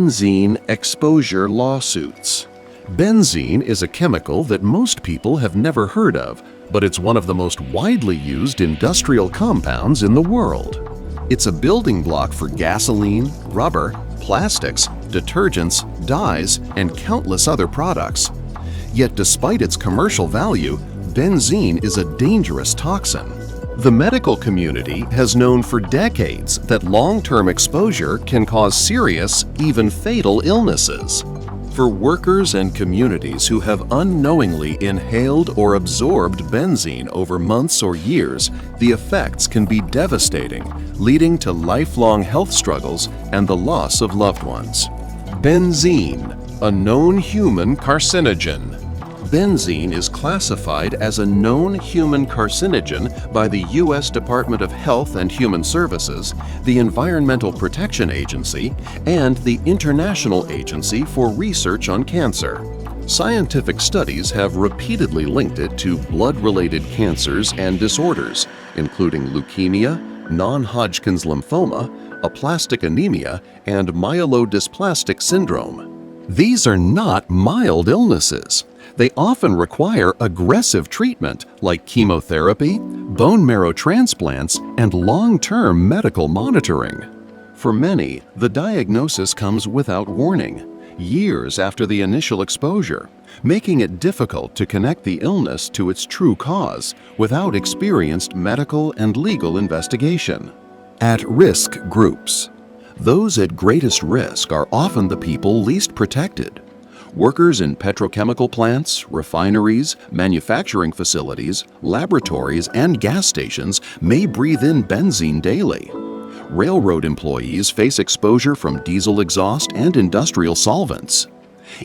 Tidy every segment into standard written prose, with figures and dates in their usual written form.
Benzene exposure lawsuits. Benzene is a chemical that most people have never heard of, but it's one of the most widely used industrial compounds in the world. It's a building block for gasoline, rubber, plastics, detergents, dyes, and countless other products. Yet despite its commercial value, benzene is a dangerous toxin. The medical community has known for decades that long-term exposure can cause serious, even fatal illnesses. For workers and communities who have unknowingly inhaled or absorbed benzene over months or years, the effects can be devastating, leading to lifelong health struggles and the loss of loved ones. Benzene, a known human carcinogen. Benzene is classified as a known human carcinogen by the U.S. Department of Health and Human Services, the Environmental Protection Agency, and the International Agency for Research on Cancer. Scientific studies have repeatedly linked it to blood-related cancers and disorders, including leukemia, non-Hodgkin's lymphoma, aplastic anemia, and myelodysplastic syndrome. These are not mild illnesses. They often require aggressive treatment like chemotherapy, bone marrow transplants, and long-term medical monitoring. For many, the diagnosis comes without warning, years after the initial exposure, making it difficult to connect the illness to its true cause without experienced medical and legal investigation. At-risk groups. Those at greatest risk are often the people least protected. Workers in petrochemical plants, refineries, manufacturing facilities, laboratories, and gas stations may breathe in benzene daily. Railroad employees face exposure from diesel exhaust and industrial solvents.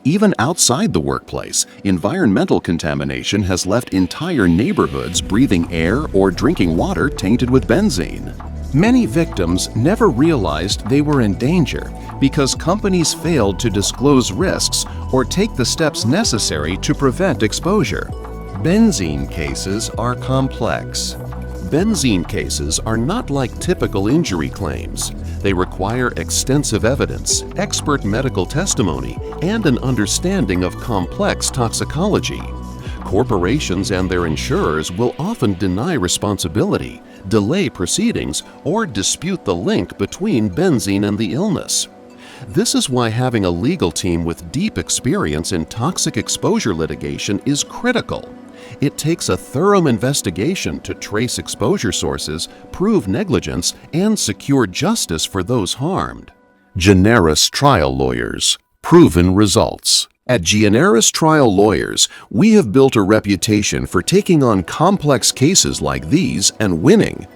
Even outside the workplace, environmental contamination has left entire neighborhoods breathing air or drinking water tainted with benzene. Many victims never realized they were in danger because companies failed to disclose risks or take the steps necessary to prevent exposure. Benzene cases are complex. Benzene cases are not like typical injury claims. They require extensive evidence, expert medical testimony, and an understanding of complex toxicology. Corporations and their insurers will often deny responsibility, delay proceedings, or dispute the link between benzene and the illness. This is why having a legal team with deep experience in toxic exposure litigation is critical. It takes a thorough investigation to trace exposure sources, prove negligence, and secure justice for those harmed. Gianaris Trial Lawyers. Proven results. At Gianaris Trial Lawyers, we have built a reputation for taking on complex cases like these and winning.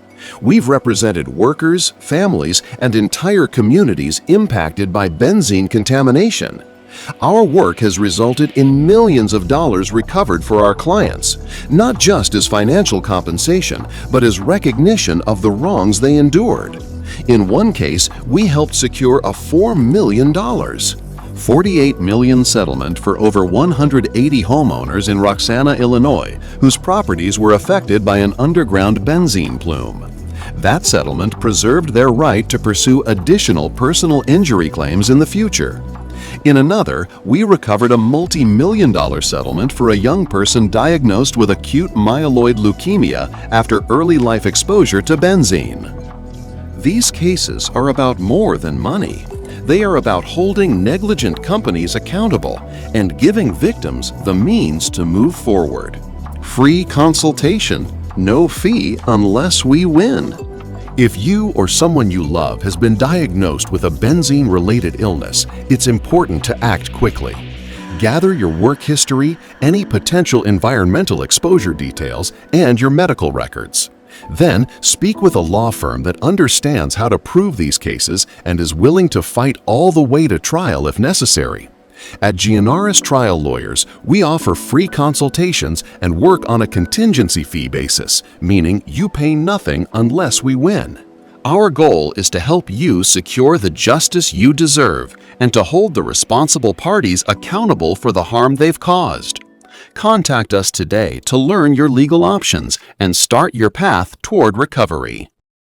We've represented workers, families, and entire communities impacted by benzene contamination. Our work has resulted in millions of dollars recovered for our clients, not just as financial compensation, but as recognition of the wrongs they endured. In one case, we helped secure a $4 million. $48 million settlement for over 180 homeowners in Roxana, Illinois, whose properties were affected by an underground benzene plume. That settlement preserved their right to pursue additional personal injury claims in the future. In another, we recovered a multi-million-dollar settlement for a young person diagnosed with acute myeloid leukemia after early life exposure to benzene. These cases are about more than money. They are about holding negligent companies accountable and giving victims the means to move forward. Free consultation, no fee unless we win. If you or someone you love has been diagnosed with a benzene-related illness, it's important to act quickly. Gather your work history, any potential environmental exposure details, and your medical records. Then, speak with a law firm that understands how to prove these cases and is willing to fight all the way to trial if necessary. At Gianaris Trial Lawyers, we offer free consultations and work on a contingency fee basis, meaning you pay nothing unless we win. Our goal is to help you secure the justice you deserve and to hold the responsible parties accountable for the harm they've caused. Contact us today to learn your legal options and start your path toward recovery.